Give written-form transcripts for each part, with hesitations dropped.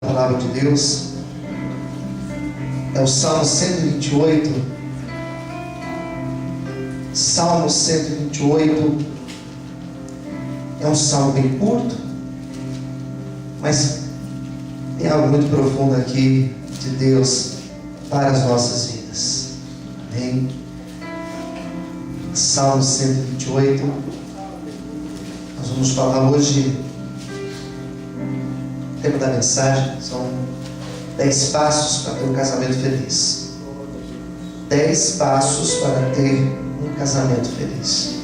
A palavra de Deus é o Salmo 128. Salmo 128 é um salmo bem curto, mas tem algo muito profundo aqui de Deus para as nossas vidas. Amém? Salmo 128. Nós vamos falar hoje. O tema da mensagem são 10 passos para ter um casamento feliz. 10 passos para ter um casamento feliz.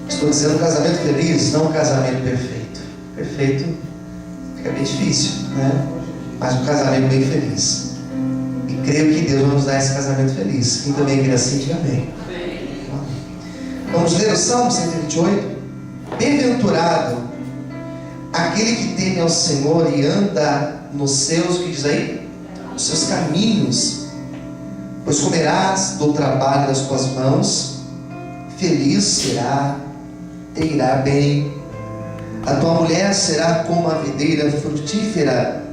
Estou dizendo um casamento feliz, não um casamento perfeito. Perfeito fica bem difícil, né? Mas um casamento bem feliz. E creio que Deus vai nos dar esse casamento feliz. Quem também quer assim, diga amém. Vamos ler o Salmo 128. Bem-aventurado aquele que teme ao Senhor e anda nos seus, o que diz aí? Nos seus caminhos, pois comerás do trabalho das tuas mãos, feliz será, te irá bem. A tua mulher será como a videira frutífera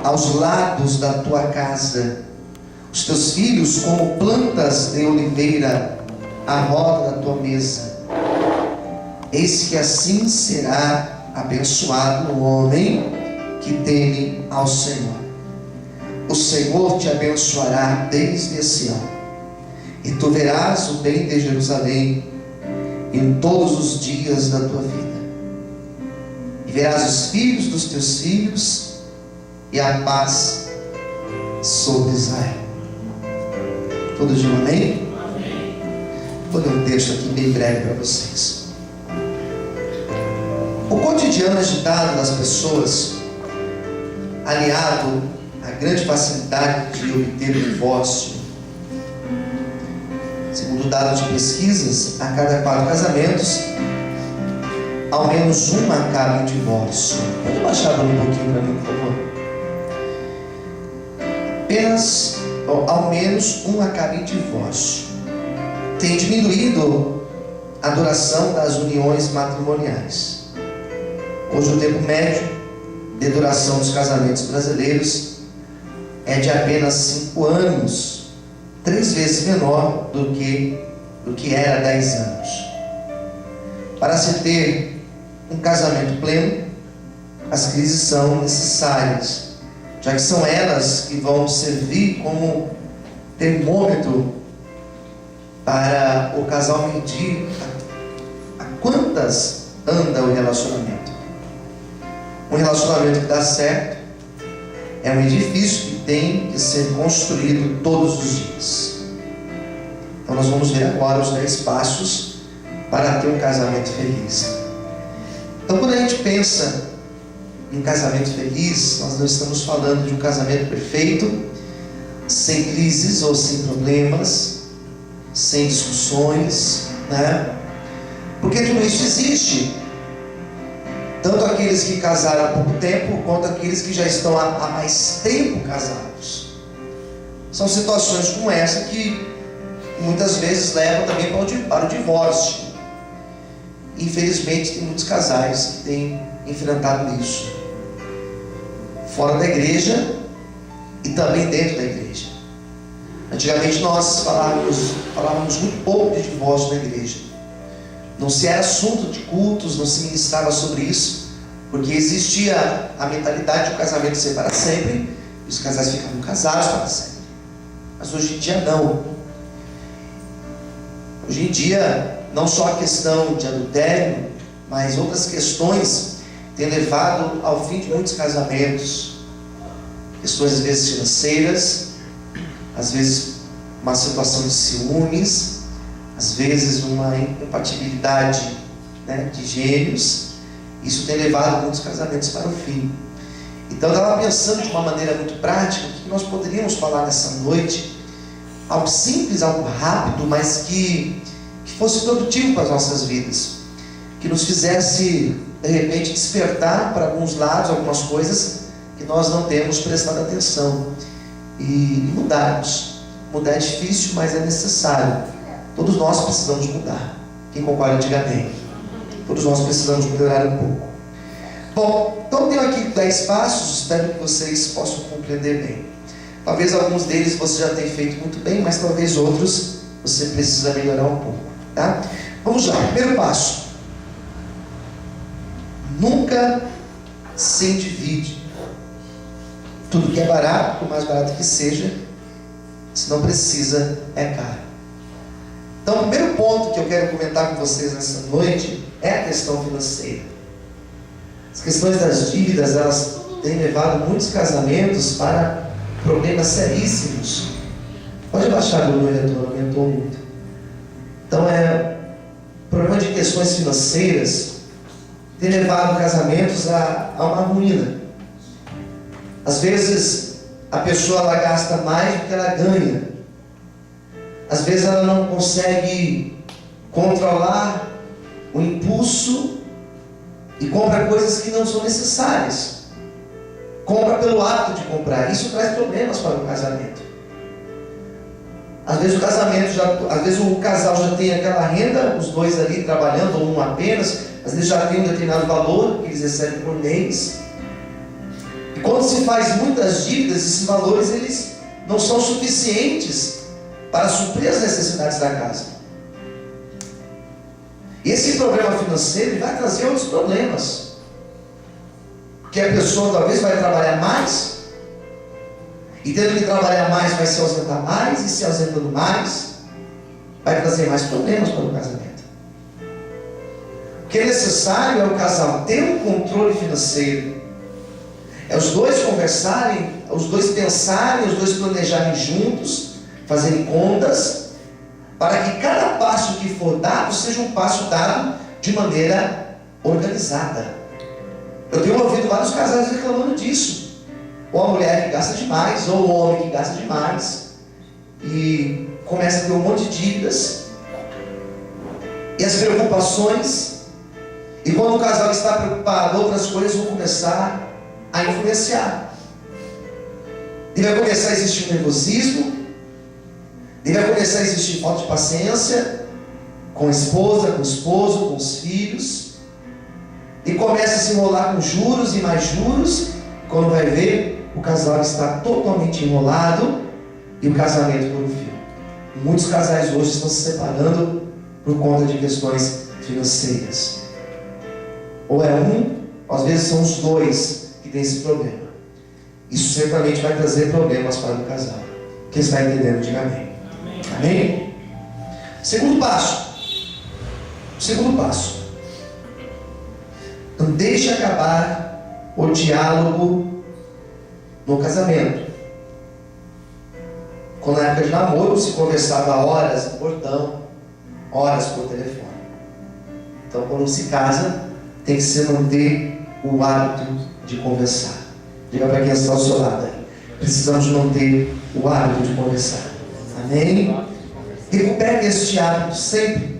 aos lados da tua casa, os teus filhos como plantas de oliveira à roda da tua mesa. Eis que assim será abençoado o homem que teme ao Senhor. O Senhor te abençoará desde Sião, e tu verás o bem de Jerusalém em todos os dias da tua vida. E verás os filhos dos teus filhos, e a paz sobre Israel. Todos dizem amém? Amém. Vou ler um texto aqui bem breve para vocês. O cotidiano agitado das pessoas, aliado à grande facilidade de obter o divórcio, segundo dados de pesquisas, a cada 4 casamentos, ao menos um acaba em divórcio. Pode baixar um pouquinho para mim, por favor? Ao menos um acaba em divórcio. Tem diminuído a duração das uniões matrimoniais. Hoje o tempo médio de duração dos casamentos brasileiros é de apenas 5 anos, 3 vezes menor do que era 10 anos. Para se ter um casamento pleno, as crises são necessárias, já que são elas que vão servir como termômetro para o casal medir a quantas anda o relacionamento. Um relacionamento que dá certo é um edifício que tem que ser construído todos os dias. Então nós vamos ver agora os 10 passos para ter um casamento feliz. Então quando a gente pensa em casamento feliz, nós não estamos falando de um casamento perfeito, sem crises ou sem problemas, sem discussões, né? Porque tudo isso existe. Tanto aqueles que casaram há pouco tempo, quanto aqueles que já estão há mais tempo casados. São situações como essa que muitas vezes levam também para o divórcio. Infelizmente tem muitos casais que têm enfrentado isso, fora da igreja e também dentro da igreja. Antigamente nós falávamos muito pouco de divórcio na igreja. Não se era assunto de cultos, não se ministrava sobre isso, porque existia a mentalidade de um casamento ser para sempre, e os casais ficavam casados para sempre. Mas hoje em dia não. Hoje em dia, não só a questão de adultério, mas outras questões têm levado ao fim de muitos casamentos. Questões às vezes financeiras, às vezes uma situação de ciúmes, às vezes uma incompatibilidade, né, de gênios. Isso tem levado muitos casamentos para o fim. Então eu estava pensando de uma maneira muito prática o que nós poderíamos falar nessa noite, algo simples, algo rápido, mas que fosse produtivo para as nossas vidas, que nos fizesse de repente despertar para alguns lados, algumas coisas que nós não temos prestado atenção e mudarmos. Mudar é difícil, mas é necessário. Todos nós precisamos mudar. Quem concorda, diga amém. Todos nós precisamos melhorar um pouco. Bom, então tenho aqui 10 passos, espero que vocês possam compreender bem. Talvez alguns deles você já tenha feito muito bem, mas talvez outros você precisa melhorar um pouco, tá? Vamos lá, primeiro passo. Nunca se endivide. Tudo que é barato, por mais barato que seja, se não precisa, é caro. Então, o primeiro ponto que eu quero comentar com vocês nessa noite é a questão financeira. As questões das dívidas, elas têm levado muitos casamentos para problemas seríssimos. Pode baixar o meu retorno, aumentou muito. Então, problema de questões financeiras tem levado casamentos a uma ruína. Às vezes, a pessoa ela gasta mais do que ela ganha. Às vezes, ela não consegue controlar o impulso e compra coisas que não são necessárias. Compra pelo hábito de comprar. Isso traz problemas para o casamento. Às vezes o casal já tem aquela renda, os dois ali trabalhando, ou um apenas, às vezes já tem um determinado valor que eles recebem por mês. E quando se faz muitas dívidas, esses valores eles não são suficientes para suprir as necessidades da casa. E esse problema financeiro vai trazer outros problemas. Porque a pessoa talvez vai trabalhar mais, e tendo que trabalhar mais vai se ausentar mais, e se ausentando mais, vai trazer mais problemas para o casamento. O que é necessário é o casal ter um controle financeiro. É os dois conversarem, os dois pensarem, os dois planejarem juntos, fazerem contas, para que cada passo que for dado seja um passo dado de maneira organizada. Eu tenho ouvido vários casais reclamando disso. Ou a mulher que gasta demais, ou o homem que gasta demais, e começa a ter um monte de dívidas, e as preocupações, e quando o casal está preocupado, outras coisas vão começar a influenciar. E vai começar a existir um nervosismo, e vai começar a existir falta de paciência com a esposa, com o esposo, com os filhos, e começa a se enrolar com juros e mais juros. Quando vai ver, o casal está totalmente enrolado e o casamento por um fio. Muitos casais hoje estão se separando por conta de questões financeiras. Ou é um, às vezes são os dois que têm esse problema. Isso certamente vai trazer problemas para o casal. Quem está entendendo, diga amém. Amém? Segundo passo. Não deixe acabar o diálogo no casamento. Quando na época de namoro se conversava horas no portão, horas por telefone. Então quando se casa, tem que se manter o hábito de conversar. Diga para quem está ao seu lado aí. Precisamos manter o hábito de conversar. Amém? Recupere este hábito sempre.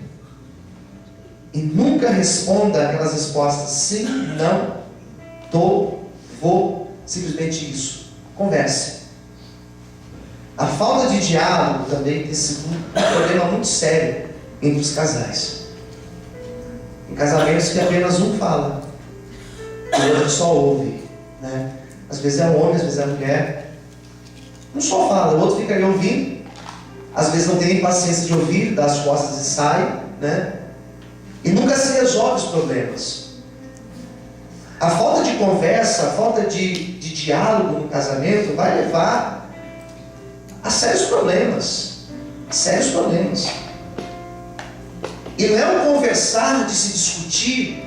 E nunca responda aquelas respostas sim, não, tô, vou, simplesmente isso. Converse. A falta de diálogo também tem sido um problema muito sério entre os casais. Em casamentos que apenas um fala, o outro só ouve, né? Às vezes é o homem, às vezes é a mulher. Um só fala, o outro fica ali ouvindo. Às vezes não tem nem paciência de ouvir, dá as costas e sai, né? E nunca se resolve os problemas. A falta de conversa, a falta de diálogo no casamento vai levar a sérios problemas. Sérios problemas. E não é o conversar de se discutir,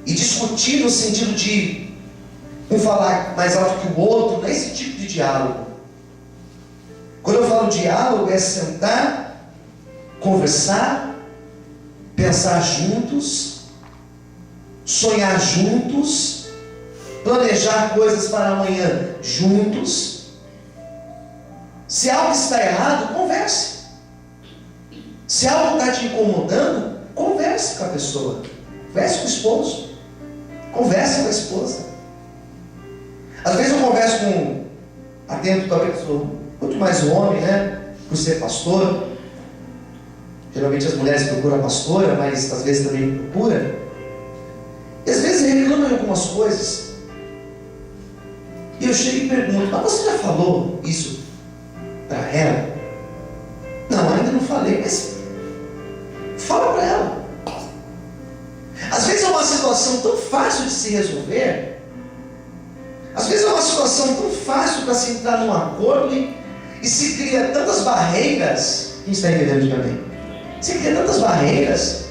e discutir no sentido de um falar mais alto que o outro, não é esse tipo de diálogo. Quando eu falo diálogo, é sentar, conversar, pensar juntos, sonhar juntos, planejar coisas para amanhã juntos. Se algo está errado, converse. Se algo está te incomodando, converse com a pessoa. Converse com o esposo. Converse com a esposa. Às vezes eu converso com, atento talvez, sou muito mais homem, né? Por ser pastor. Geralmente as mulheres procuram a pastora, mas às vezes também me procura. E às vezes reclamam em algumas coisas. E eu chego e pergunto: mas você já falou isso para ela? Não, ainda não falei, mas fala para ela. Às vezes é uma situação tão fácil de se resolver. Às vezes é uma situação tão fácil para se entrar num acordo e se cria tantas barreiras. Quem está entendendo de mim? Se cria tantas barreiras.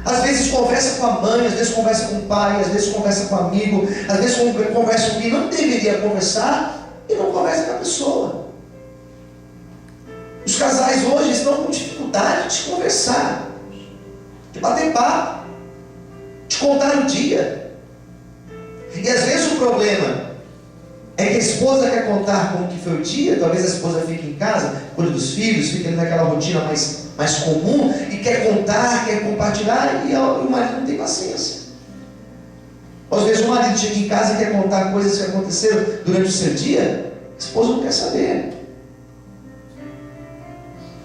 Às vezes conversa com a mãe, às vezes conversa com o pai, às vezes conversa com o amigo, às vezes conversa com quem não deveria conversar e não conversa com a pessoa. Os casais hoje estão com dificuldade de conversar, de bater papo, de contar o dia. E às vezes o problema é que a esposa quer contar como que foi o dia. Talvez a esposa fique em casa, cuide dos filhos, fique naquela rotina mais comum e quer contar, quer compartilhar, e o marido não tem paciência. Às vezes o marido chega em casa e quer contar coisas que aconteceram durante o seu dia, a esposa não quer saber.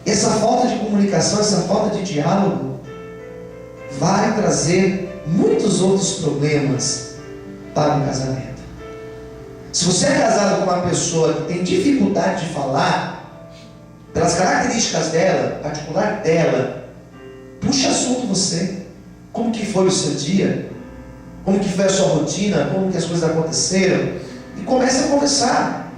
E essa falta de comunicação, essa falta de diálogo vai trazer muitos outros problemas para o casamento. Se você é casado com uma pessoa que tem dificuldade de falar, pelas características dela, particular dela, puxa assunto você. Como que foi o seu dia? Como que foi a sua rotina? Como que as coisas aconteceram? E comece a conversar.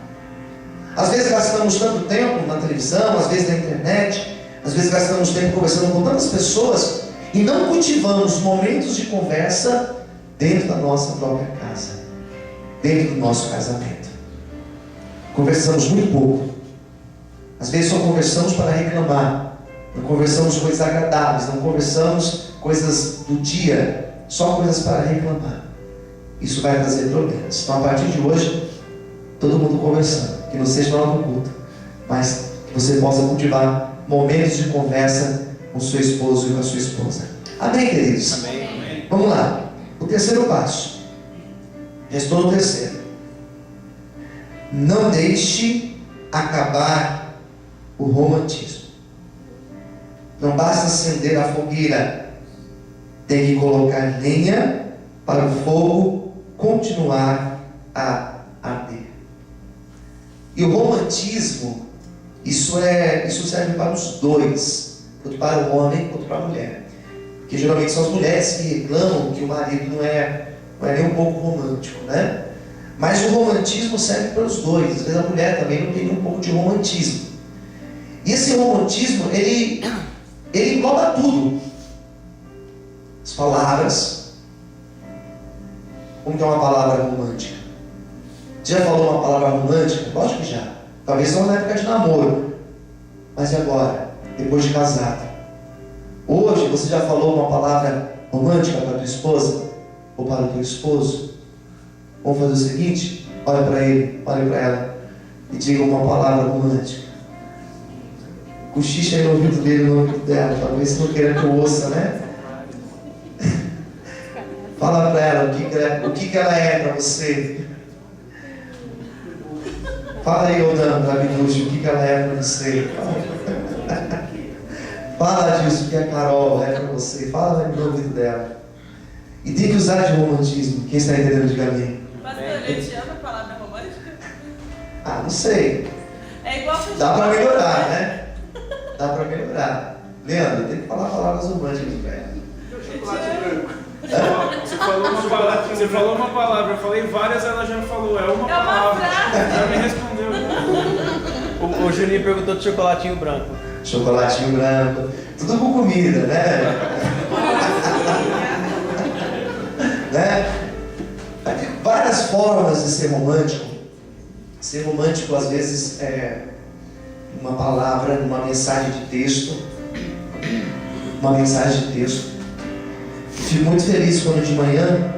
Às vezes gastamos tanto tempo na televisão, às vezes na internet, às vezes gastamos tempo conversando com tantas pessoas e não cultivamos momentos de conversa dentro da nossa própria casa, dentro do nosso casamento. Conversamos muito pouco. Às vezes só conversamos para reclamar, não conversamos coisas agradáveis, não conversamos coisas do dia, só coisas para reclamar. Isso vai trazer problemas. Então, a partir de hoje, todo mundo conversando, que não seja na hora do culto, mas que você possa cultivar momentos de conversa com o seu esposo e com a sua esposa. Amém, queridos? Amém. Vamos lá. O terceiro passo. Restou no terceiro. Não deixe acabar o romantismo. Não basta acender a fogueira, tem que colocar lenha para o fogo continuar a arder. E o romantismo, isso serve para os dois, tanto para o homem quanto para a mulher. Porque geralmente são as mulheres que reclamam que o marido não é nem um pouco romântico, né? Mas o romantismo serve para os dois. Às vezes a mulher também não tem um pouco de romantismo. E esse romantismo, ele engloba tudo. As palavras. Como que é uma palavra romântica? Você já falou uma palavra romântica? Lógico que já. Talvez não na época de namoro. Mas e agora? Depois de casado? Hoje você já falou uma palavra romântica para a tua esposa? Ou para o teu esposo? Vamos fazer o seguinte: olha para ele, olha para ela e diga uma palavra romântica. Cochicha aí no ouvido dele, no ouvido dela, talvez você não queira que eu ouça, né? Fala para ela o que ela é para você. Fala aí, Odão, para Minucho, o que ela é para você. Fala disso, o que a Carol é para você. Fala no ouvido dela. E tem que usar de romantismo. Quem está entendendo, diga amém. Pastor, ele te ama a palavra romântica? Ah, não sei. É igual que Dá para melhorar, né? Dá para melhorar. Leandro, tem que falar palavras românticas para ela. Chocolate branco. Você falou uma palavra, eu falei várias, ela já falou, é uma palavra. Já me respondeu. O Juninho perguntou de chocolatinho branco. Chocolatinho branco. Tudo com comida, né? Né? Tem várias formas de ser romântico. Ser romântico às vezes é uma palavra, uma mensagem de texto. Uma mensagem de texto. Fico muito feliz quando de manhã,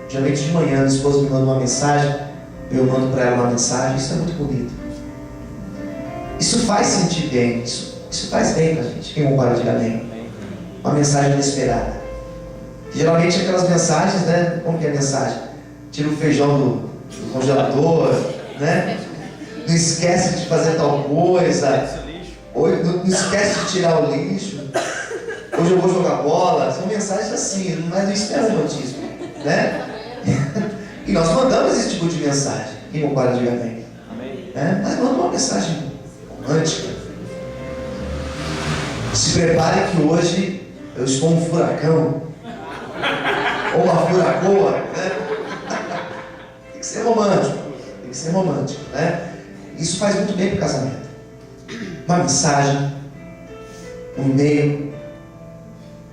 geralmente de manhã, a esposa me manda uma mensagem, eu mando para ela uma mensagem. Isso é muito bonito. Isso faz sentir bem, isso faz bem pra gente. Quem concorda, diga amém. Uma mensagem inesperada. Geralmente aquelas mensagens, né? Como que é a mensagem? Tira o feijão do congelador, né? Não esquece de fazer tal coisa. Não esquece de tirar o lixo. Hoje eu vou jogar bola. São mensagens assim, mas isso é romantismo. né? E nós mandamos esse tipo de mensagem. Quem concorda, diga amém. Mas manda uma mensagem romântica. Se prepare que hoje eu estou um furacão. Ou uma furacoa, né? Tem que ser romântico. Tem que ser romântico, né? Isso faz muito bem para o casamento. Uma mensagem, um e-mail,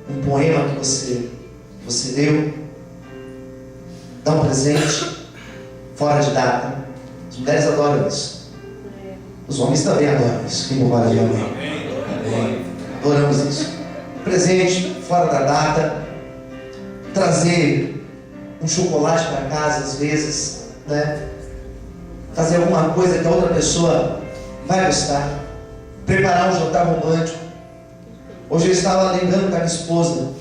um poema que você leu, dá um presente fora de data. As mulheres adoram isso. Os homens também adoram isso. Quem concorda de amém? Amém. Adoramos isso. Um presente fora da data. Trazer um chocolate para casa às vezes, né? Fazer alguma coisa que a outra pessoa vai gostar. Preparar um jantar romântico. Hoje eu estava lembrando com a minha esposa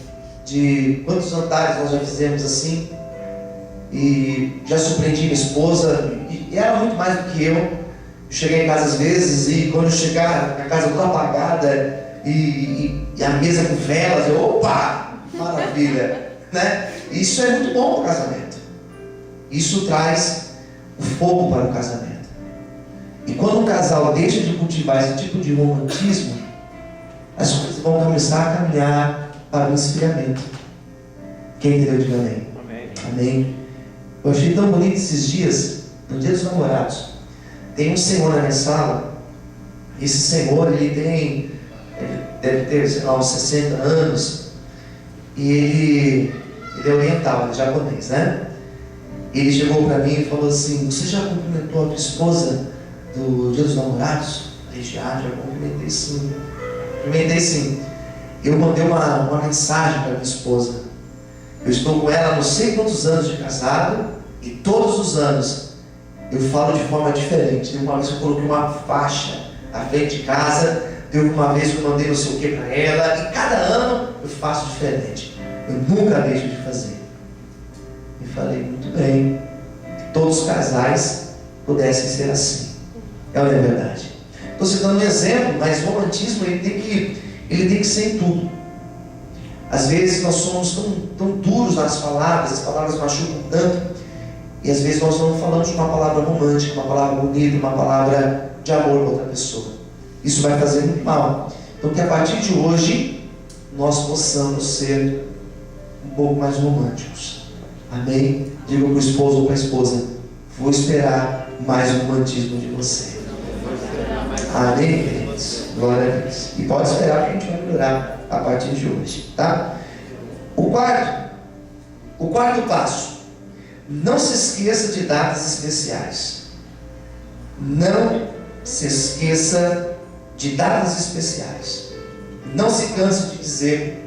de quantos jantares nós já fizemos assim. E já surpreendi minha esposa. E era muito mais do que eu. Eu cheguei em casa às vezes e quando eu chegar, a casa toda apagada e a mesa com velas, eu, opa, maravilha, né? Isso é muito bom para o casamento. Isso traz o fogo para o casamento. E quando um casal deixa de cultivar esse tipo de romantismo, as coisas vão começar a caminhar para o esfriamento. Quem entendeu, diga amém. Amém. Amém. Eu achei tão bonito esses dias, no Dia dos Namorados. Tem um senhor na minha sala. Esse senhor, ele deve ter, sei lá, uns 60 anos. E ele é oriental, ele é japonês, né? Ele chegou para mim e falou assim: você já cumprimentou a tua esposa do Dia dos Namorados? Eu falei, já cumprimentei sim. Cumprimentei sim. Eu mandei uma mensagem para minha esposa. Eu estou com ela há não sei quantos anos de casado e todos os anos eu falo de forma diferente. Uma vez eu coloquei uma faixa à frente de casa, teve uma vez que eu mandei não sei o que para ela, e cada ano eu faço diferente. Eu nunca deixo de fazer. E falei, muito bem, que todos os casais pudessem ser assim. É uma verdade. Estou citando um exemplo, mas o romantismo ele tem que ser em tudo. Às vezes nós somos tão duros nas palavras, as palavras machucam tanto, e às vezes nós não falamos uma palavra romântica, uma palavra bonita, uma palavra de amor para outra pessoa. Isso vai fazer muito mal. Então que a partir de hoje nós possamos ser um pouco mais românticos. Amém? Diga para o esposo ou para a esposa: vou esperar mais romantismo de você. Amém, queridos? Glória a Deus. E pode esperar que a gente vai melhorar a partir de hoje, tá? O quarto passo: não se esqueça de datas especiais. Não se esqueça de datas especiais. Não se canse de dizer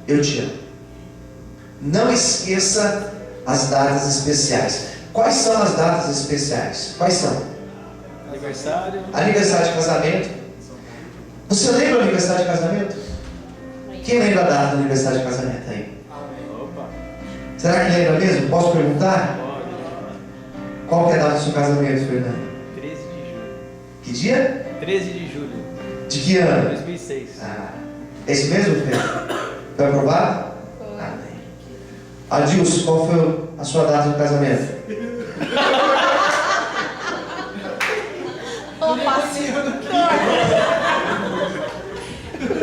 eu te amo. Não esqueça as datas especiais. Quais são as datas especiais? Quais são? Aniversário de casamento. Você lembra o aniversário de casamento? Quem lembra a data do aniversário de casamento aí? Será que lembra mesmo? Posso perguntar? Qual que é a data do seu casamento, Fernando? 13 de julho. Que dia? 13 de julho. De que ano? 2006. É isso mesmo, Pedro? Foi aprovado? Foi. Amém. Adilson, qual foi a sua data de casamento?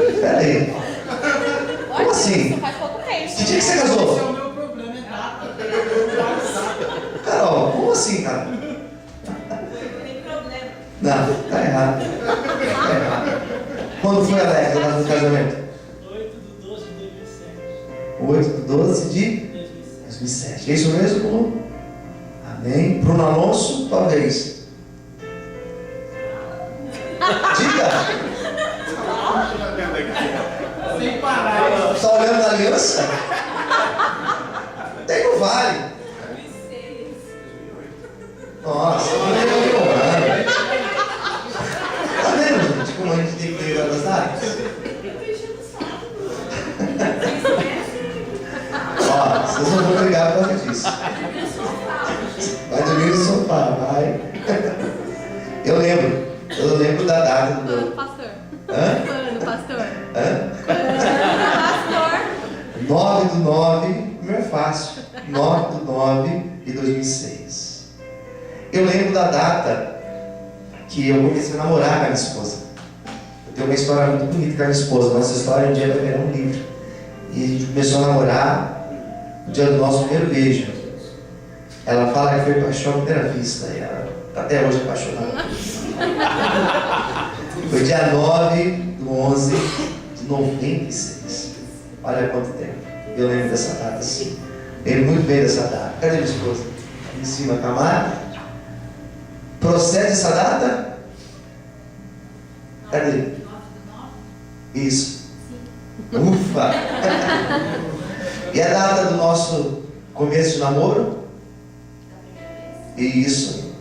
Espera aí. Como assim? Faz pouco tempo. Que dia que você casou? Esse é o meu problema, é data. Carol, como assim, cara? Tem problema. Não, tá errado. Tá errado. Quando foi, Alex, a data do casamento? 8 de 12 de 2007. 8 de 12 de 2007. É isso mesmo, Bruno? Amém. Bruno Alonso, talvez. Diga. Sem parar. Está olhando a aliança? Tem no vale. 2006. Nossa, não lembro o ano. Tá vendo, gente, como a gente tem que lembrar das datas? Ó, vocês não vão brigar por causa disso. Vai dormir no sofá, vai. Eu lembro da data do Quando, meu. pastor? Hã? Quando, pastor? Hã? Pastor? 9/9, não é fácil. 9/9/2006. Eu lembro da data que eu comecei a namorar com a minha esposa. Eu tenho uma história muito bonita com a minha esposa. Nossa história um dia vai virar um livro. E a gente começou a namorar no dia do nosso primeiro beijo. Ela fala que foi paixão à primeira vista. E ela está até hoje apaixonada. Foi dia 9/11/96. Olha quanto tempo. Eu lembro dessa data assim. Lembro muito bem dessa data. Cadê minha esposa? Em cima, Camara. Procede essa data? Cadê? Isso. Ufa! E a data do nosso começo de namoro? Isso.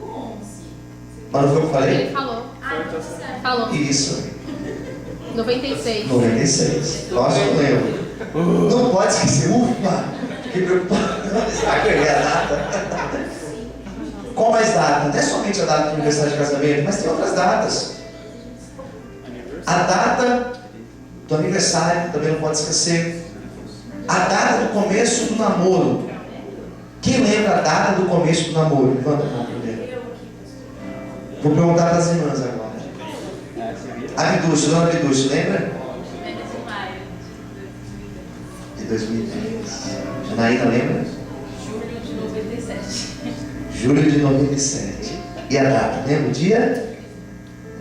9/11. Mas não foi o que eu falei? Ele falou. Falou. Isso. 96. 96. Nossa, eu lembro. Não pode esquecer. Ufa! Fiquei preocupado. Será que eu errei a data? Qual mais data? Não é somente a data do aniversário de casamento, mas tem outras datas. A data do aniversário também não pode esquecer. A data do começo do namoro. Quem lembra a data do começo do namoro? Levanta a mão primeiro. Vou perguntar para as irmãs agora. A Viducha, dona Viducha, lembra? De 2010. Janaína lembra? Julho de 97. Julho de 97. E a data? Lembra o dia?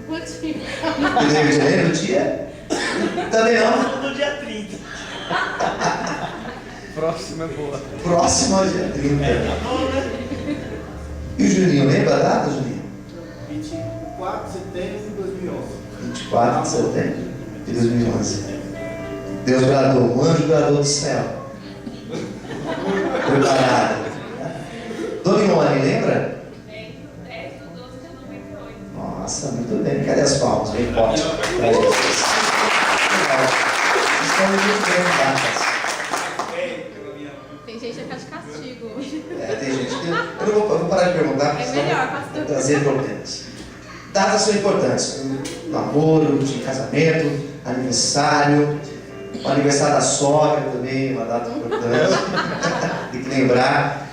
Lembra o dia? Também não? No dia 30. Próximo é boa. Próximo ao dia 30. E o Julinho, lembra a data, Julinho? 24 de setembro de 2011. 24 de setembro de 2011. Deus bradou, um anjo bradou do céu. Preparado. Dona Ivone, lembra? 10/12/98. Nossa, muito bem. Cadê as palmas? Bem forte. Estão muito bem datas. Tem gente que fica de castigo. Tem gente que. Eu vou parar de perguntar, porque É senão melhor, vou pastor. trazer problemas. Datas são importantes. Namoro, de casamento, aniversário. O aniversário da sogra também, uma data importante. Tem que lembrar.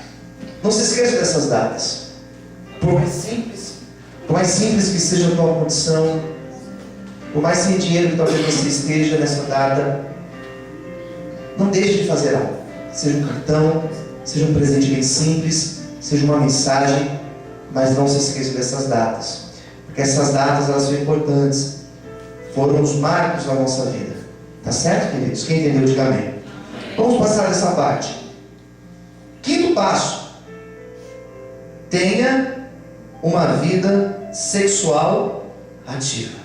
Não se esqueça dessas datas. Por mais simples que seja a tua condição, por mais sem dinheiro que talvez você esteja nessa data, não deixe de fazer algo. Seja um cartão, seja um presente bem simples, seja uma mensagem, mas não se esqueça dessas datas, porque essas datas elas são importantes, foram os marcos da nossa vida. Tá certo, queridos? Quem entendeu, diga amém. Vamos passar dessa parte. Quinto passo: tenha uma vida sexual ativa.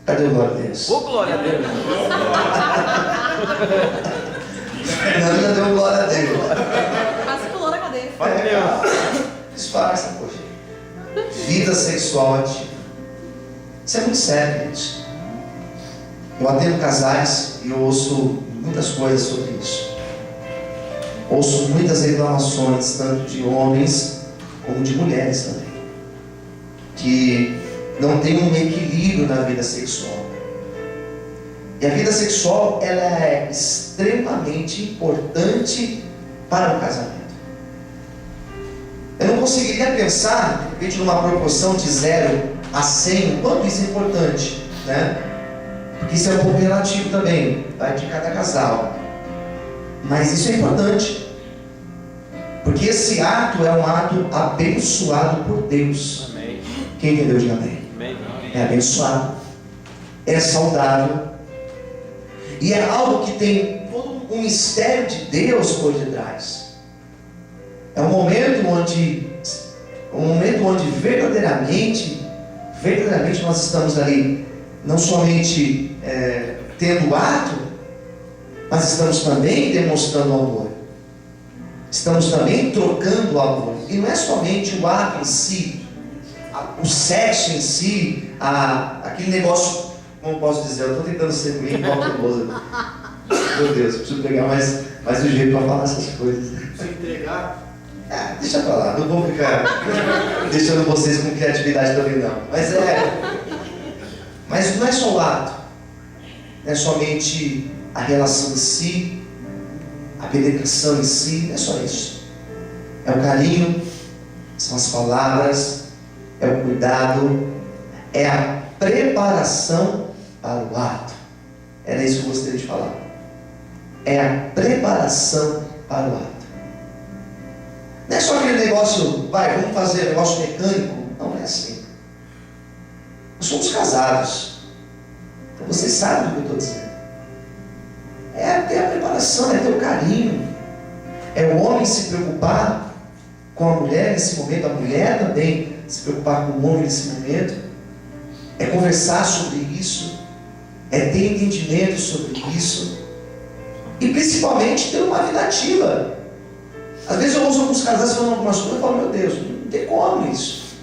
Cadê o glória a Deus? Ô, glória a Deus. Fernando já deu glória a Deus. Quase pulou na cadeira. Disfarça, poxa. Vida sexual ativa. Isso é muito sério, gente. Eu atendo casais e eu ouço muitas coisas sobre isso. Ouço muitas reclamações, tanto de homens como de mulheres também, que não tem um equilíbrio na vida sexual. E a vida sexual, ela é extremamente importante para o casamento. Eu não conseguiria pensar, de repente, numa proporção de 0 a 100, o quanto isso é importante, né? Porque isso é um pouco relativo também, vai de cada casal. Mas isso é importante, porque esse ato é um ato abençoado por Deus. Amém. Quem entendeu, diga amém. Amém. É abençoado, é saudável, e é algo que tem todo um mistério de Deus por detrás. É um momento onde verdadeiramente nós estamos ali, não somente tendo o ato, mas estamos também demonstrando amor. Estamos também trocando amor. E não é somente o ato em si, o sexo em si, aquele negócio, como posso dizer, eu estou tentando ser bem cauteloso. Meu Deus, eu preciso pegar mais um jeito para falar essas coisas. Se entregar. Deixa pra lá, não vou ficar deixando vocês com criatividade também não. Mas não é só o ato, não é somente a relação em si, A penetração em si não é só isso. É o carinho, são as palavras, é o cuidado, é a preparação para o ato. Era isso que eu gostaria de falar. É a preparação para o ato. Não é só aquele negócio, vamos fazer negócio mecânico. Não é assim. Nós somos casados. Então vocês sabem do que eu estou dizendo. É ter a preparação, é ter o carinho. É o homem se preocupar com a mulher nesse momento, a mulher também se preocupar com o homem nesse momento. É conversar sobre isso. É ter entendimento sobre isso. E principalmente ter uma vida ativa. Às vezes eu ouço alguns casais falando algumas coisas e falo, meu Deus, não tem como isso.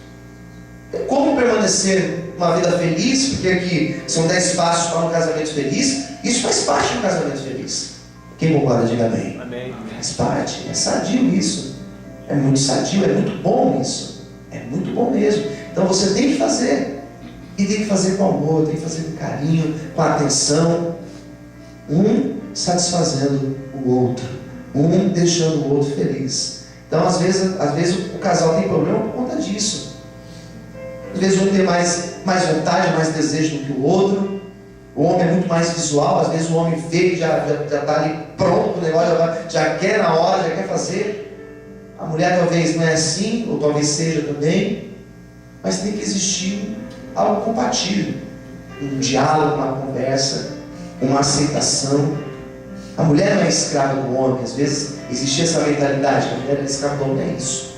Não tem como permanecer uma vida feliz, porque aqui são 10 passos para um casamento feliz. Isso faz parte do casamento feliz. Quem concorda, diga amém. Amém. Faz parte, é sadio isso. É muito sadio, é muito bom isso. É muito bom mesmo. Então você tem que fazer. E tem que fazer com amor, tem que fazer com carinho, com atenção. Um satisfazendo o outro. Um deixando o outro feliz. Então às vezes o casal tem problema por conta disso. Às vezes um tem mais vontade, mais desejo do que o outro. O homem é muito mais visual. Às vezes o homem vê que já está ali pronto, o negócio já quer na hora, já quer fazer. A mulher talvez não é assim, ou talvez seja também. Mas tem que existir algo compatível. Um diálogo, uma conversa, uma aceitação. A mulher não é escrava do homem. Às vezes existe essa mentalidade que a mulher é escrava do homem. Não é isso.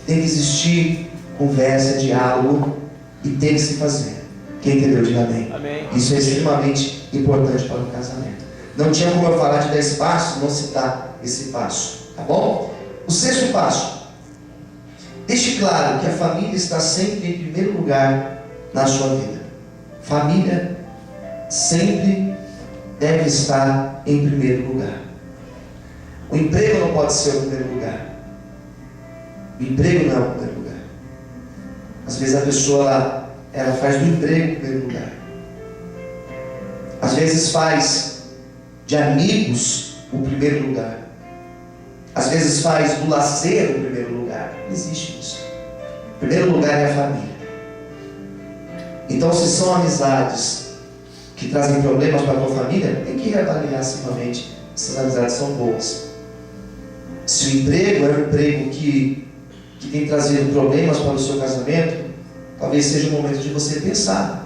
Tem que existir conversa, diálogo, e tem que se fazer. Quem entendeu, diga amém. Amém. Isso é extremamente importante para o casamento. Não tinha como eu falar de 10 passos, não citar esse passo. Tá bom? O 6º passo. Deixe claro que a família está sempre em primeiro lugar na sua vida. Família sempre deve estar em primeiro lugar. O emprego não pode ser o primeiro lugar. O emprego não é o primeiro lugar. Às vezes a pessoa ela faz do emprego o primeiro lugar. Às vezes faz de amigos o primeiro lugar. Às vezes faz do lazer o primeiro lugar. Não existe isso. O primeiro lugar é a família. Então, se são amizades que trazem problemas para a tua família, tem que reavaliar se realmente essas amizades são boas. Se o emprego é um emprego que tem trazido problemas para o seu casamento, talvez seja o momento de você pensar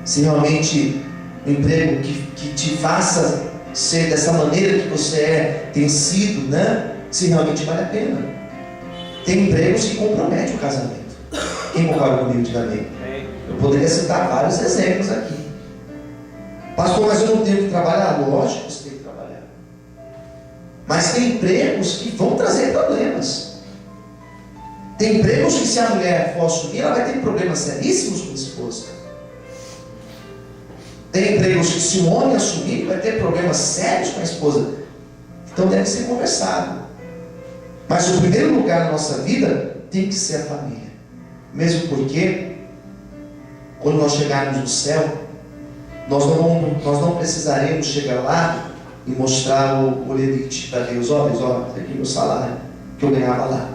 se realmente o emprego que te faça ser dessa maneira que você tem sido, né? Se realmente vale a pena. Tem empregos que comprometem o casamento. Quem concorda comigo, diga amém. Eu poderia citar vários exemplos aqui. Pastor, mas eu não tenho que trabalhar? Lógico que você tem que trabalhar. Mas tem empregos que vão trazer problemas. Tem empregos que, se a mulher for assumir, ela vai ter problemas seríssimos com o esposo. Tem empregos que, se o homem assumir, vai ter problemas sérios com a esposa. Então deve ser conversado. Mas o primeiro lugar na nossa vida tem que ser a família. Mesmo porque, quando nós chegarmos no céu, nós não precisaremos chegar lá e mostrar o limite para Deus. Olha, está aqui meu salário que eu ganhava lá.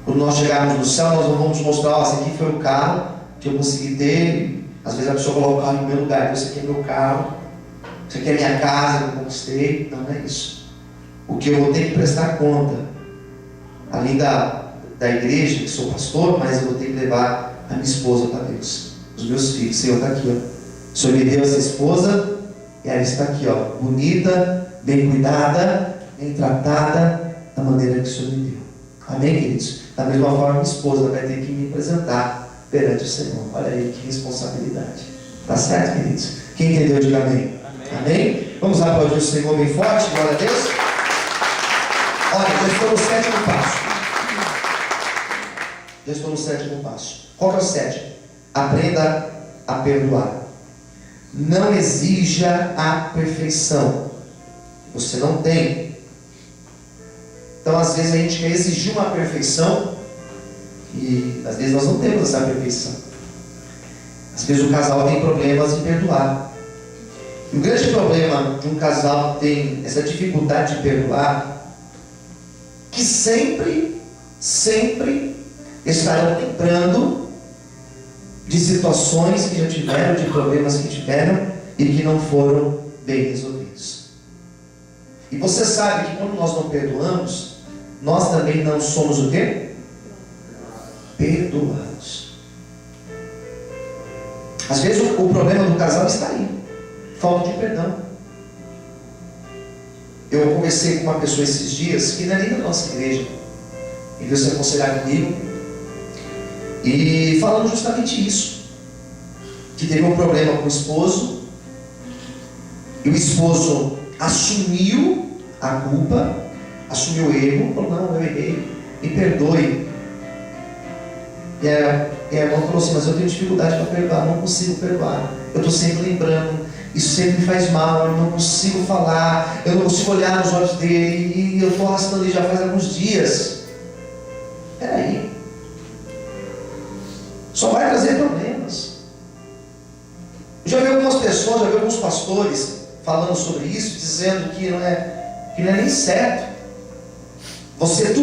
Quando nós chegarmos no céu, nós não vamos mostrar, esse aqui foi o carro que eu consegui ter. Às vezes a pessoa coloca o carro no meu lugar. Esse aqui é meu carro, isso aqui é minha casa que eu conquistei. Não é isso. O que eu vou ter que prestar conta, além da igreja, que sou pastor, mas eu vou ter que levar a minha esposa para Deus, os meus filhos. O Senhor está aqui, ó. O Senhor me deu essa esposa e ela está aqui, ó, bonita, bem cuidada, bem tratada, da maneira que o Senhor me deu. Amém, queridos? Da mesma forma, minha esposa vai ter que me apresentar perante o Senhor. Olha aí que responsabilidade. Tá certo, queridos? Quem entendeu, diga amém. Amém? Vamos aplaudir o Senhor bem forte, glória a Deus. Olha, já estou no 7º passo. Já estou no 7º passo. Qual que é o 7º? Aprenda a perdoar. Não exija a perfeição. Você não tem. Então, às vezes, a gente quer exigir uma perfeição e, às vezes, nós não temos essa perfeição. Às vezes, o casal tem problemas em perdoar. O grande problema de um casal que tem essa dificuldade de perdoar, que sempre estarão lembrando de situações que já tiveram, de problemas que tiveram e que não foram bem resolvidos. E você sabe que quando nós não perdoamos, nós também não somos o quê? Perdoados. Às vezes o problema do casal está aí, falta de perdão. Eu conversei com uma pessoa esses dias, que não é nem da nossa igreja, e veio se aconselhar comigo, e falando justamente isso, que teve um problema com o esposo, e o esposo assumiu a culpa, assumiu o erro, falou: não, eu errei, me perdoe. E a irmã falou assim: mas eu tenho dificuldade para perdoar, não consigo perdoar, eu estou sempre lembrando, isso sempre me faz mal, eu não consigo falar, eu não consigo olhar nos olhos dele, e eu estou arrastando ele já faz alguns dias. Peraí, só vai trazer problemas. Eu já vi algumas pessoas, já vi alguns pastores falando sobre isso, dizendo que não é nem certo você ir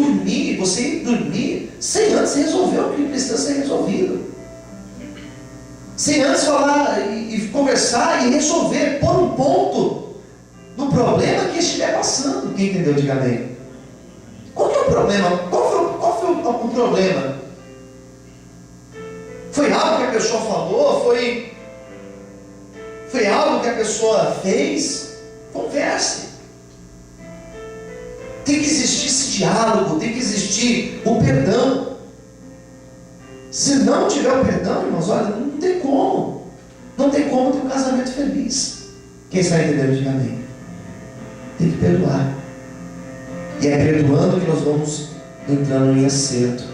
dormir sem antes resolver o que precisa ser resolvido, sem antes falar e conversar e resolver, pôr um ponto no problema que estiver passando. Quem entendeu, diga amém. Qual que é o problema? Qual foi o problema? Foi algo que a pessoa falou? Foi algo que a pessoa fez? Converse. Tem que existir esse diálogo, tem que existir o perdão. Se não tiver o perdão, irmãos, olha, não tem como. Não tem como ter um casamento feliz. Quem está entendendo, diga amém. Tem que perdoar. E é perdoando que nós vamos entrando em acerto.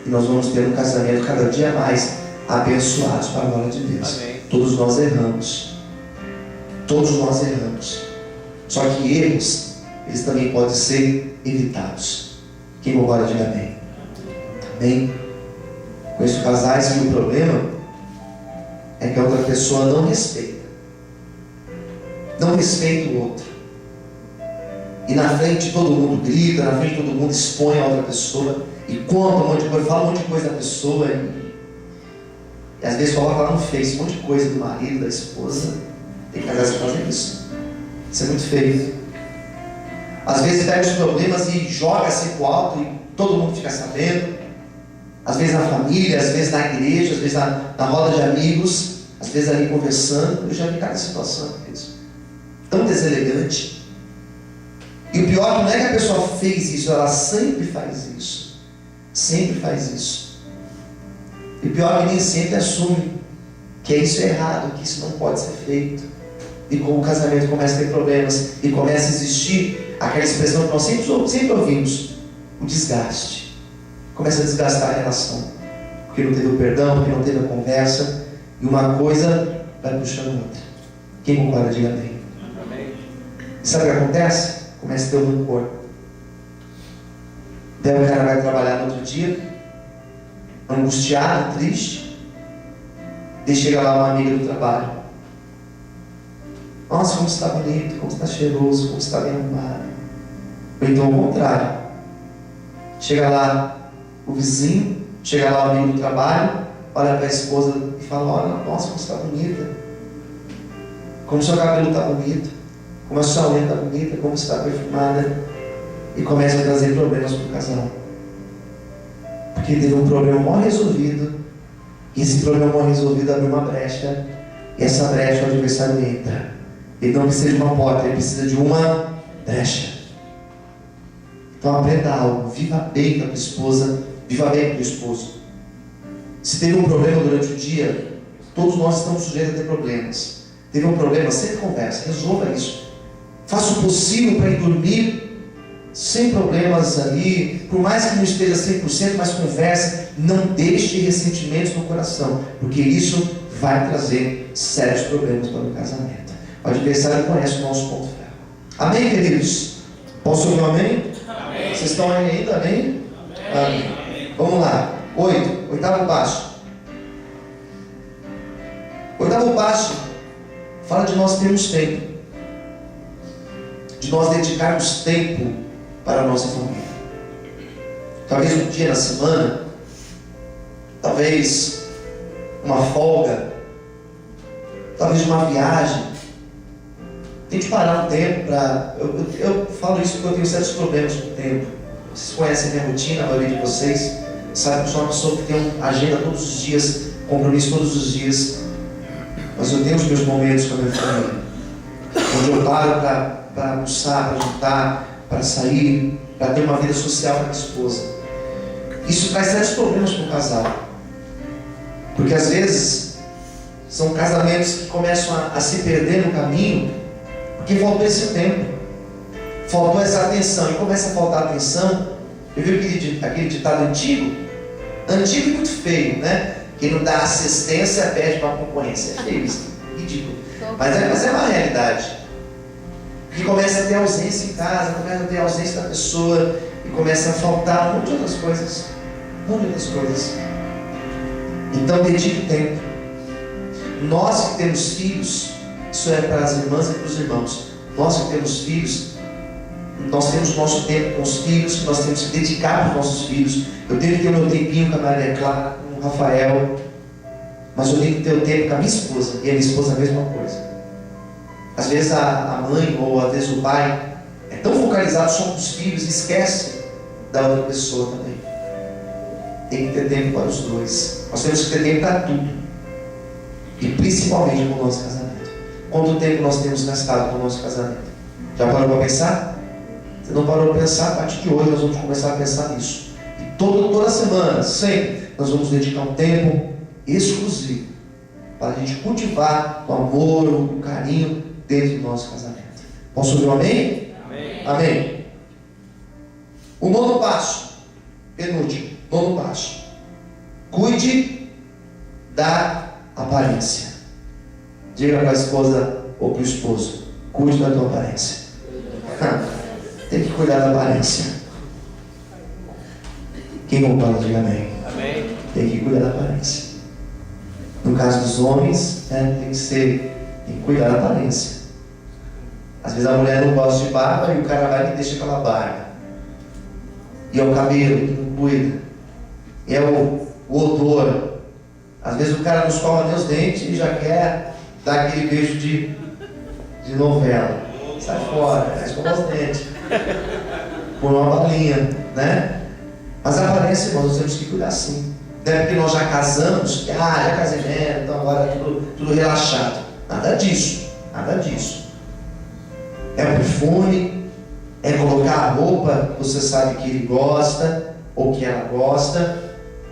E nós vamos ter um casamento cada dia mais abençoados para a glória de Deus. Amém. Todos nós erramos. Todos nós erramos. Só que erros, eles também podem ser evitados. Quem concorda, diga amém. Amém. Conheço casais que o problema é que a outra pessoa não respeita. Não respeita o outro. E na frente todo mundo grita, na frente todo mundo expõe a outra pessoa e conta um monte de coisa, fala um monte de coisa da pessoa e às vezes coloca lá no Face um monte de coisa do marido, da esposa. Tem casais que fazem isso. Isso é muito feio. Às vezes pega os problemas e joga assim pro alto e todo mundo fica sabendo. Às vezes na família, às vezes na igreja, às vezes na roda de amigos, às vezes ali conversando. Eu já vi cada situação isso. Tão deselegante. E o pior não é que a pessoa fez isso, ela sempre faz isso. Sempre faz isso. E o pior é que nem sempre assume que isso é errado, que isso não pode ser feito. E como o casamento começa a ter problemas e começa a existir aquela expressão que nós sempre ouvimos, o desgaste. Começa a desgastar a relação, porque não teve o perdão, porque não teve a conversa, e uma coisa vai puxando a outra. Quem concorda, diga amém. Amém. Sabe o que acontece? Começa a ter um rancor. Daí o cara vai trabalhar no outro dia, angustiado, triste. Daí chega lá uma amiga do trabalho: nossa, como você está bonito, como você está cheiroso, como você está bem arrumado. Ou então ao contrário, chega lá o vizinho, chega lá o amigo do trabalho, olha para a esposa e fala: olha, nossa, como você está bonita, como o seu cabelo está bonito, como a sua unha está bonita, como você está perfumada. E começa a trazer problemas para o casal, porque teve um problema mal resolvido, e esse problema mal resolvido abriu uma brecha, e essa brecha o adversário entra. Ele não precisa de uma porta, ele precisa de uma brecha. Então aprenda algo, viva bem com a tua esposa, viva bem com o teu esposo. Se teve um problema durante o dia, todos nós estamos sujeitos a ter problemas. Teve um problema, sempre conversa, resolva isso. Faça o possível para ir dormir sem problemas ali, por mais que não esteja 100%, mas converse, não deixe ressentimentos no coração, porque isso vai trazer sérios problemas para o casamento. O adversário conhece o nosso ponto fraco. Amém, queridos? Posso ouvir um amém? Amém. Vocês estão aí ainda? Amém? Amém. Vamos lá. 8, oitavo passo. Oitavo passo: fala de nós termos tempo, de nós dedicarmos tempo para a nossa família. Talvez um dia na semana, talvez uma folga, talvez uma viagem. Tente parar um tempo para... Eu falo isso porque eu tenho certos problemas com o tempo. Vocês conhecem a minha rotina, a maioria de vocês sabe que eu sou uma pessoa que tem uma agenda todos os dias, compromisso todos os dias. Mas eu tenho os meus momentos com a minha família, onde eu paro para almoçar, para jantar, para sair, para ter uma vida social com a minha esposa. Isso traz certos problemas para o casal, porque às vezes são casamentos que começam a se perder no caminho, porque faltou esse tempo, faltou essa atenção, e começa a faltar atenção. Eu vi aquele ditado antigo e muito feio, né? Quem não dá assistência pede para a concorrência. É feio isso, ridículo. Mas é uma realidade. Porque começa a ter ausência em casa, começa a ter ausência da pessoa, e começa a faltar um monte de outras coisas. Então dedique tempo. Nós que temos filhos, isso é para as irmãs e para os irmãos. Nós que temos filhos, nós temos nosso tempo com os filhos, que nós temos que dedicar para os nossos filhos. Eu tenho que ter o meu tempinho com a Maria Clara, com o Rafael, mas eu tenho que ter o tempo com a minha esposa, e a minha esposa a mesma coisa. Às vezes a mãe ou às vezes o pai é tão focalizado só nos filhos e esquece da outra pessoa também. Tem que ter tempo para os dois. Nós temos que ter tempo para tudo, e principalmente para o nosso casamento. Quanto tempo nós temos gastado com o nosso casamento? Já parou para pensar? Se não parou para pensar, a partir de hoje nós vamos começar a pensar nisso. E toda semana, sempre, nós vamos dedicar um tempo exclusivo para a gente cultivar o amor, o carinho dentro do nosso casamento. Posso ouvir um amém? Amém. Amém. O nono passo, penúltimo, nono passo. Cuide da aparência. Diga para a esposa ou para o esposo: cuide da tua aparência. Tem que cuidar da aparência. Quem concorda, diga amém. Amém. Tem que cuidar da aparência. No caso dos homens, tem que cuidar da aparência. Às vezes a mulher não gosta de barba e o cara vai e deixa aquela barba. E é o cabelo que não cuida. E é o odor. Às vezes o cara não escova nem os dentes e já quer dar aquele beijo de novela. Sai fora, escova os dentes. Por uma balinha, né? Mas a aparência, irmãos, nós temos que cuidar sim. Não é porque nós já casamos, que já casei mesmo, então agora é tudo relaxado. Nada disso. É o perfume, é colocar a roupa que você sabe que ele gosta, ou que ela gosta.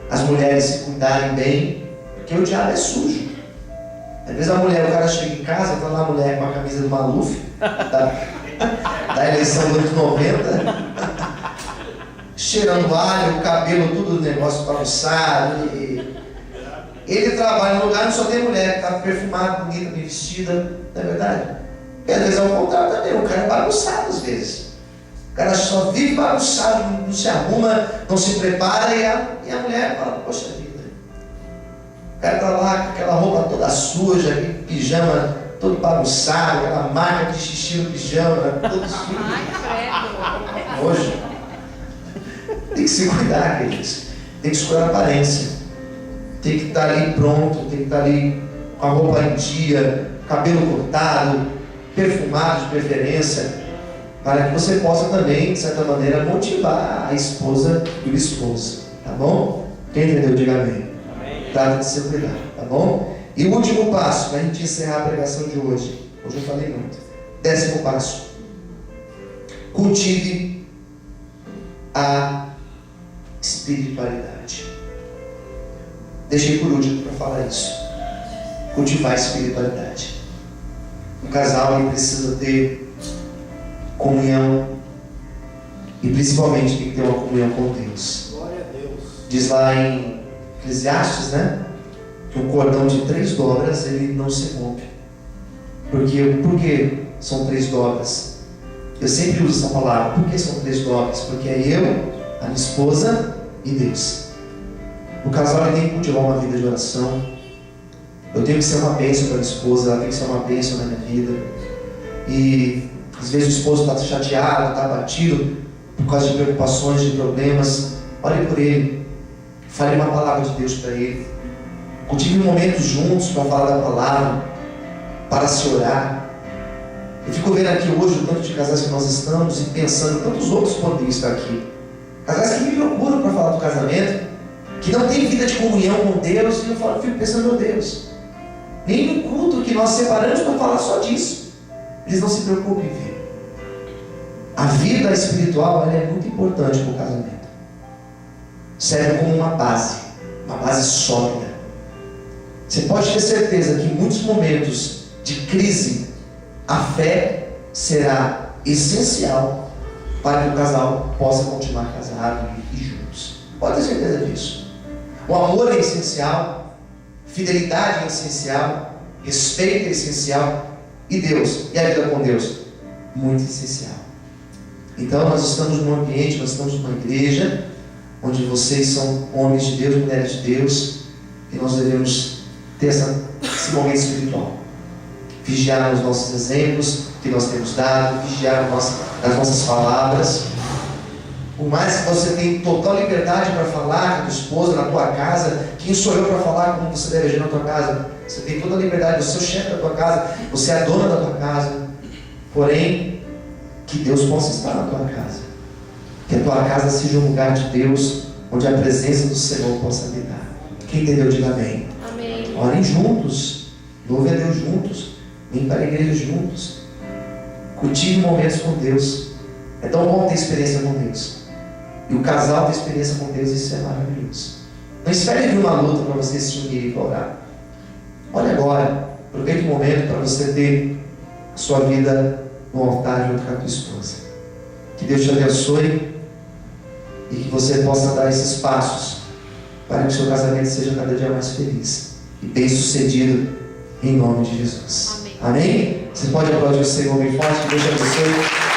As mulheres se cuidarem bem, porque o diabo é sujo. Às vezes o cara chega em casa, tá lá a mulher com a camisa do Maluf, da eleição dos anos 90, cheirando alho, o cabelo, tudo negócio bagunçado. Ele trabalha no lugar onde só tem mulher que está perfumada, bonita, bem vestida, não é verdade? E às vezes é o contrário também, o cara é bagunçado às vezes. O cara só vive bagunçado, não se arruma, não se prepara, e a mulher fala: poxa vida. O cara está lá com aquela roupa toda suja, aquele pijama todo bagunçado, aquela marca de xixi no pijama, todo sujo. Hoje tem que se cuidar, queridos. Tem que se cuidar da aparência. Tem que estar ali pronto, tem que estar ali com a roupa em dia, cabelo cortado, perfumado de preferência, para que você possa também, de certa maneira, motivar a esposa e o esposo. Tá bom? Quem entendeu, diga amém. Trata de se cuidar, tá bom? E o último passo, para a gente encerrar a pregação de hoje. Hoje eu falei muito. 10º passo: cultive a espiritualidade. Deixei por último para falar isso. Cultivar a espiritualidade. Um casal ele precisa ter comunhão, e principalmente tem que ter uma comunhão com Deus. Glória a Deus. Diz lá em Eclesiastes, né, que um cordão de 3 dobras ele não se rompe. Por que são 3 dobras? Eu sempre uso essa palavra. Por que são 3 dobras? Porque é eu, a minha esposa e Deus. O casal ele tem que cultivar uma vida de oração. Eu tenho que ser uma bênção para minha esposa, ela tem que ser uma bênção na minha vida. E às vezes o esposo está chateado, está abatido por causa de preocupações, de problemas. Ore por ele, fale uma palavra de Deus para ele. Cultive momentos juntos para falar da palavra, para se orar. Eu fico vendo aqui hoje o tanto de casais que nós estamos e pensando, tantos outros poderiam estar aqui. Casais que me procuram para falar do casamento, que não tem vida de comunhão com Deus, e eu fico pensando, meu Deus, nem no culto que nós separamos para falar só disso, eles não se preocupam em ver. A vida espiritual, ela é muito importante para o casamento. Serve como uma base sólida. Você pode ter certeza que em muitos momentos de crise, a fé será essencial para que o casal possa continuar casado e juntos. Pode ter certeza disso. O amor é essencial, fidelidade é essencial, respeito é essencial, e Deus, e a vida com Deus, muito essencial. Então nós estamos num ambiente, nós estamos numa igreja, onde vocês são homens de Deus, mulheres de Deus, e nós devemos ter esse momento espiritual. Vigiar os nossos exemplos que nós temos dado, vigiar as nossas palavras. Por mais que você tenha total liberdade para falar com a tua esposa, na tua casa, quem sou eu para falar como você deve agir na tua casa? Você tem toda a liberdade, você é o chefe da tua casa, você é a dona da tua casa. Porém, que Deus possa estar na tua casa. Que a tua casa seja um lugar de Deus, onde a presença do Senhor possa habitar. Quem entendeu, diga amém. Amém. Orem juntos, louve a Deus juntos, vem para a igreja juntos, cultive momentos com Deus. É tão bom ter experiência com Deus, e o casal ter experiência com Deus, isso é maravilhoso. Não espere vir uma luta para você se unir e orar. Olha agora, aproveite o momento para você ter a sua vida no altar junto com a tua esposa. Que Deus te abençoe e que você possa dar esses passos para que o seu casamento seja cada dia mais feliz e bem sucedido, em nome de Jesus. Amém. Amém? Você pode aplaudir o Senhor bem forte, que Deus te abençoe.